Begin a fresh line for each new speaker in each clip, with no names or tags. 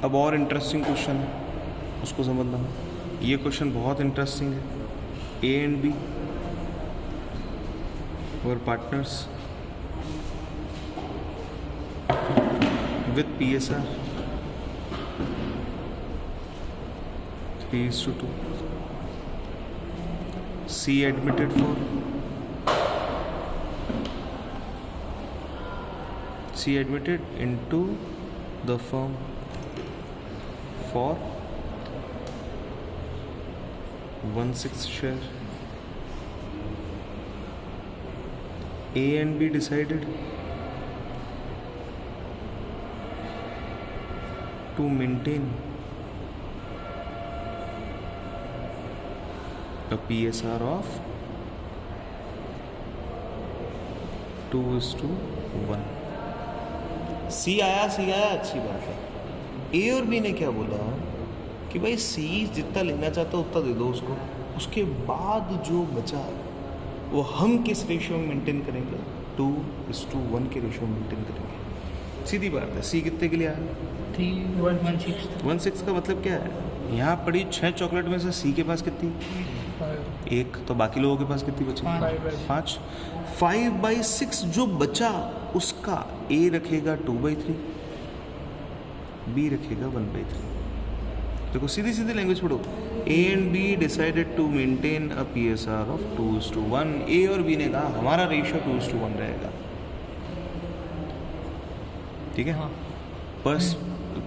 अब और interesting question है, उसको समझना। ये क्वेश्चन बहुत इंटरेस्टिंग है। A and B were partners with PSR 3:2. C admitted into the firm for 1/6 share. A and B decided to maintain a PSR of 2:1. सी आया, अच्छी बात है। ए और बी ने क्या बोला कि भाई सी जितना लेना चाहता है उतना दे दो उसको, उसके बाद जो बचा वो हम किस रेशियो में मेंटेन करेंगे, 2:1 के रेशियो में मेंटेन करेंगे। सीधी बात है। सी कितने के लिए आया?
1/6
का मतलब क्या है? यहाँ पड़ी 6 चॉकलेट में से सी के पास कितनी? 1। तो बाकी लोगों के पास कितनी बची? 5। 5/6 जो बचा उसका ए रखेगा 2/3, बी रखेगा 1/3। देखो सीधी सीधी लैंग्वेज पढ़ो। A and B decided to maintain a PSR of 2:1। A और बी ने कहा हमारा रेशियो 2:1 रहेगा। ठीक है।
हाँ।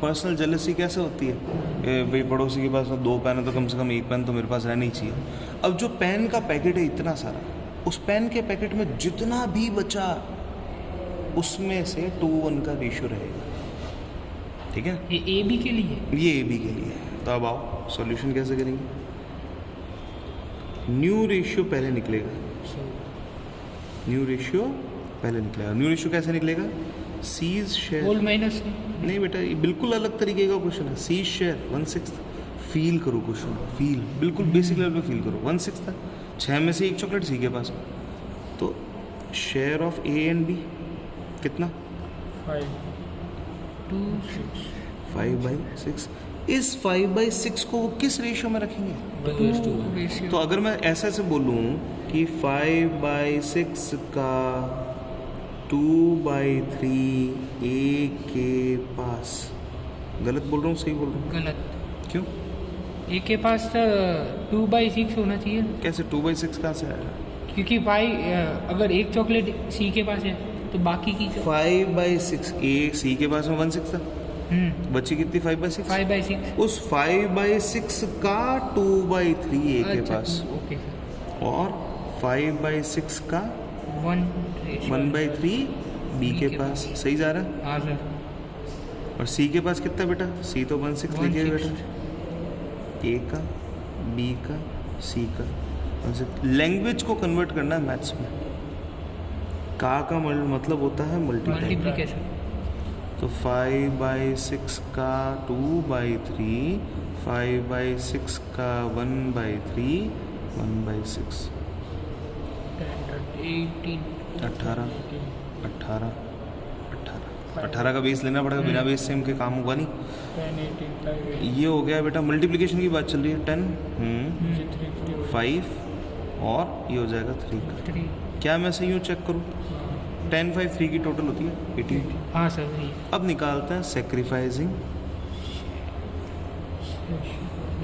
पर्सनल जेलसी कैसे होती है? भाई पड़ोसी के पास 2 पेन है तो कम से कम 1 पेन तो मेरे पास रहना ही चाहिए। अब जो पेन का पैकेट है इतना सारा, उस पेन के पैकेट में जितना भी बचा उसमें से 2:1 का रेशियो रहेगा। ठीक है।
ये ए बी के लिए,
ये ए बी के लिए है। तो अब आओ सॉल्यूशन कैसे करेंगे। न्यू रेशियो पहले निकलेगा। न्यू रेशियो कैसे निकलेगा? सीज शेयर
होल माइनस
नहीं बेटा, ये बिल्कुल अलग तरीके का क्वेश्चन है। C share 1/6। फील करो क्वेश्चन, फील बिल्कुल बेसिक लेवल पे फील करो। 1/6 था, 6 में से 1 चॉकलेट सी के पास, तो share of A and B कितना? 5/6। इस 5/6 को वो किस रेशियो में रखेंगे? तो अगर मैं ऐसे बोलूं कि 5/6 का 2/3 ए के पास, गलत बोल रहा हूँ सही बोल रहा हूँ?
गलत।
क्यों?
ए के पास 2/6 होना चाहिए।
कैसे 2/6 कहाँ से आया?
क्योंकि 5 अगर एक चॉकलेट सी के पास है तो बाकी की
5/6 ए सी के पास में 1/6 था, बची कितनी? 5/6।
5/6
उस 5/6 का 2/3 ए के पास,
ओके,
और 5/6 का 1/3 बी के पास। सही जा रहा है?
हाँ सर।
और सी के पास कितना बेटा? सी तो 1/6 लिखे है बेटा। ए का, बी का, सी का 1/6। लैंग्वेज को कन्वर्ट करना है मैथ्स में। का मतलब होता है मल्टीप्लिकेशन। तो 5/6 का 2/3, 5/6 का 1/3, 1/6 18 का बेस लेना पड़ेगा, बिना बेस से इनके काम होगा नहीं। ये हो गया बेटा, मल्टीप्लिकेशन की बात चल रही है। 10 5 और ये हो जाएगा 3 का। क्या मैं सही हूँ? चेक करूँ। 10 5 3 की टोटल होती है 18।
हाँ सर।
अब निकालते हैं सेक्रीफाइसिंग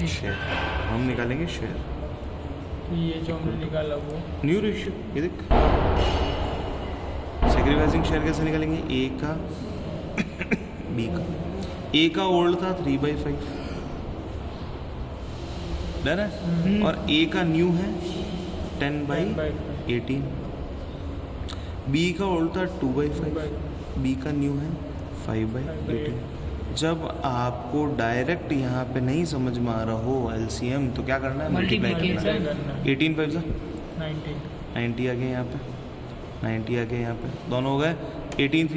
शेयर। हम निकालेंगे शेयर।
ये जो हमने निकाला वो
न्यू रेशियो, ये देख। सेक्रीफाइसिंग शेयर कैसे निकालेंगे? ए का बी का। ए का ओल्ड था 3/5, डन है, और ए का न्यू है 10/18। बी का ओल्ड था 2/5, बी का न्यू है 5/18। जब आपको डायरेक्ट यहाँ पे नहीं समझ में आ रहा हो LCM, तो क्या करना है? मल्टीप्लाई करना है। 18 5 90 आ गए यहाँ पे, 90 आ गए यहाँ पे, दोनों हो गए। 18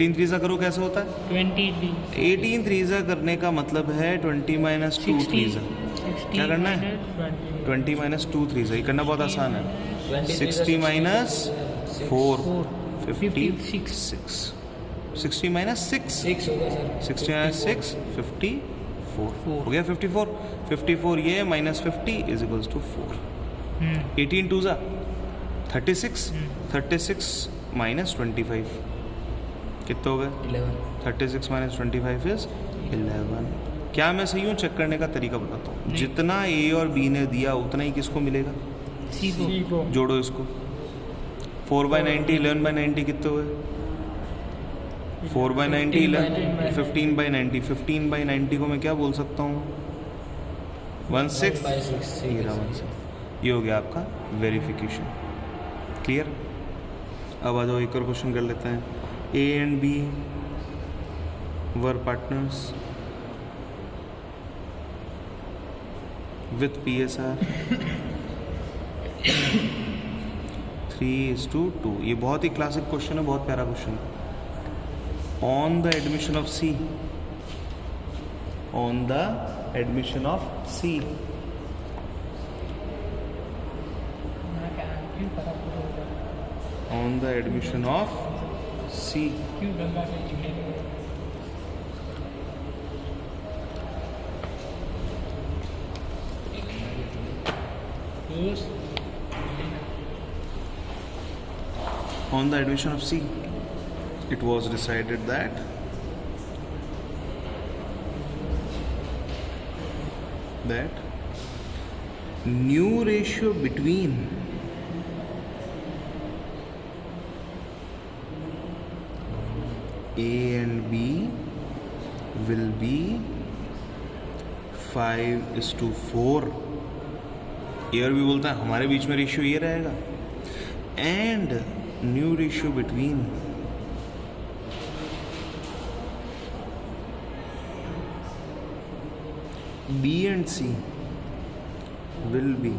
3 सा करो, कैसे होता है? 18 3 सा करने का मतलब है 20 - 2 3 सा। क्या करना है? 20 - 2 3 सा। ये करना बहुत आसान है। 60 - 4 56। 60 माइनस 6,
6 होगा सर।
60 माइनस 6 54 हो गया 54। 54 ये minus 50 is equals to 4। 18 two ज़ा 36, 36 माइनस 25 कितना हो गया?
11।
36 माइनस 25 इज 11। क्या मैं सही हूँ? चेक करने का तरीका बताता हूँ।
नहीं।
जितना ए और बी ने दिया उतना ही किसको मिलेगा?
सी को
जोड़ो इसको। 4/90 11/90 कितने हुए? 4/90 15/90। 15/90 को मैं क्या बोल सकता हूँ? 1/6।
1/6
ये रहा 1/6। ये हो गया आपका वेरिफिकेशन। क्लियर? अब आ जाओ एक और क्वेश्चन कर लेते हैं। A and B were partners with PSR 3:2। ये बहुत ही क्लासिक क्वेश्चन है, बहुत प्यारा क्वेश्चन है। On the admission of sea, on the admission of sea, on the admission of sea,
क्यों गंगा के चूल्हे में
on the admission of C, it was decided that new ratio between A and B will be 5:4। ए और B बोलता है हमारे बीच में ratio ये रहेगा, and new ratio between B and C will be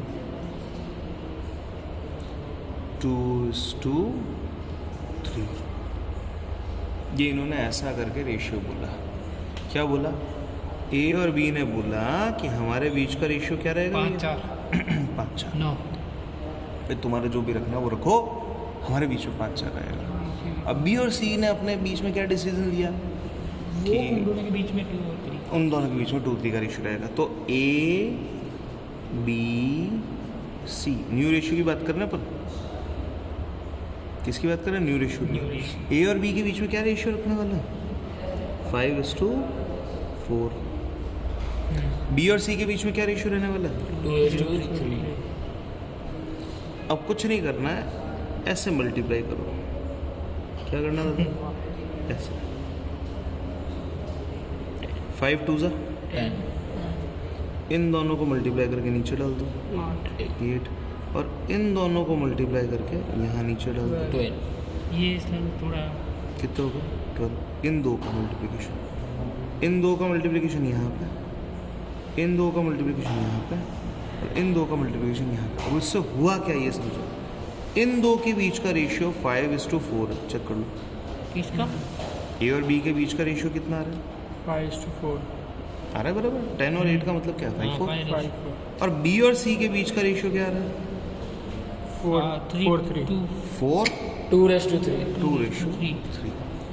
2:3। ये इन्होंने ऐसा करके रेशियो बोला। क्या बोला? ए और बी ने बोला कि हमारे बीच का रेशियो क्या रहेगा?
5-4
5-4।
9।
फिर तुम्हारे जो भी रखना है वो रखो, हमारे बीच में 5-4 रहेगा। अब बी और सी ने अपने बीच में क्या डिसीजन लिया
वो
कि
उन दोनों के बीच में 2 और 3।
उन दोनों के बीच में 2-3 का रेशियो रहेगा। तो A B C new ratio की बात करना, पर किसकी बात कर रहे हैं? न्यू रेशियो
न्यू
की।
रेशियो।
ए और बी के बीच में क्या रेशियो रखने वाला है? 5:4। बी और सी के बीच में क्या रेशियो रहने वाला है?
2:3।
अब कुछ नहीं करना है, ऐसे मल्टीप्लाई करो। क्या करना था? ऐसे 5 2 ज़ा
10।
इन दोनों को मल्टीप्लाई करके नीचे डाल दो 8, और इन दोनों को मल्टीप्लाई करके यहाँ नीचे डाल दो
12।
ये इसलिए थोड़ा
कितना होगा? 12। इन दो का मल्टीप्लिकेशन, इन दो का मल्टीप्लिकेशन यहाँ पे, इन दो का मल्टीप्लिकेशन यहाँ पे, और इन दो का मल्टीप्लिकेशन यहाँ पे। अब इससे हुआ क्या ये समझो। इन दो के बीच का रेशियो 5:4 है। चेक कर लो,
किसका?
ए और बी के बीच का रेशियो कितना आ रहा है?
5:4।
आ रहा है बराबर। 10 और 8 का मतलब क्या है? 5-4।
5
और बी और सी के बीच का रेशियो क्या आ रहा है?
4 3।
4
2:3।
2:3।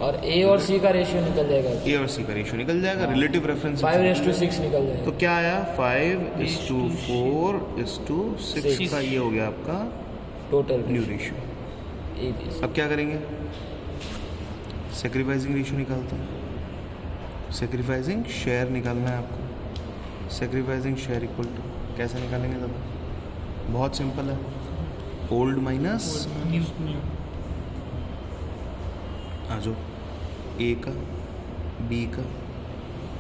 और ए और सी का रेशियो निकल जाएगा।
ए और सी का रेशियो निकल जाएगा, रिलेटिव रेफरेंस
5:6 निकल जाएगा।
तो क्या आया? 5:4:6 का ये हो गया आपका
total
new ratio.
A B C.
अब क्या करेंगे? सेक्रीफाइसिंग रेशियो निकालते हैं। सेक्रीफाइसिंग शेयर निकालना है आपको। सेक्रीफाइसिंग शेयर इक्वल टू कैसे निकालेंगे दादा? बहुत सिंपल है, ओल्ड माइनस आ जाओ, ए का, बी का,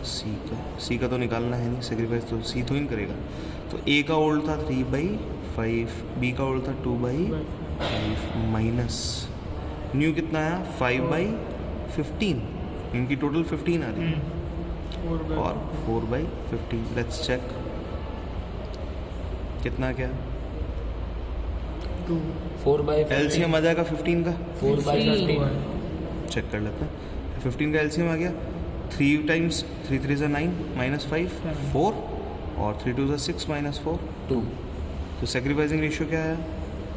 सी का। सी का तो निकालना है नहीं, सेक्रीफाइस तो सी तो ही करेगा। तो ए का ओल्ड था 3/5, बी का ओल्ड था 2/5 माइनस न्यू कितना आया? 5/15। इनकी टोटल 15 आ रही है, और 4/15। लेट्स चेक कितना क्या
4/15।
एलसीएम आ जाएगा 15 का।
4/15।
चेक कर लेते हैं। 15 का एलसीएम आ गया। 3 times 3 3 is 9 minus 5 4, और 3 2 is 6 minus 4
2।
तो सेक्रीफाइसिंग रेशियो क्या है?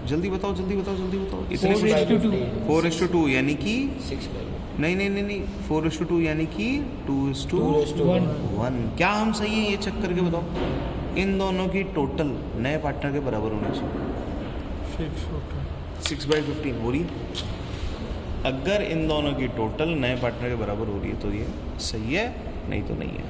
जल्दी बताओ, जल्दी बताओ, जल्दी बताओ। इतने
4:2।
4:2 यानी कि
6/15।
नहीं नहीं नहीं नहीं, 4:2 यानी कि
2:1.
2:1. क्या हम सही है ये चेक करके बताओ। इन दोनों की टोटल नए पार्टनर के बराबर होनी चाहिए। 6/15 हो रही। अगर इन दोनों की टोटल नए पार्टनर के बराबर हो रही है तो ये सही है, नहीं तो नहीं है।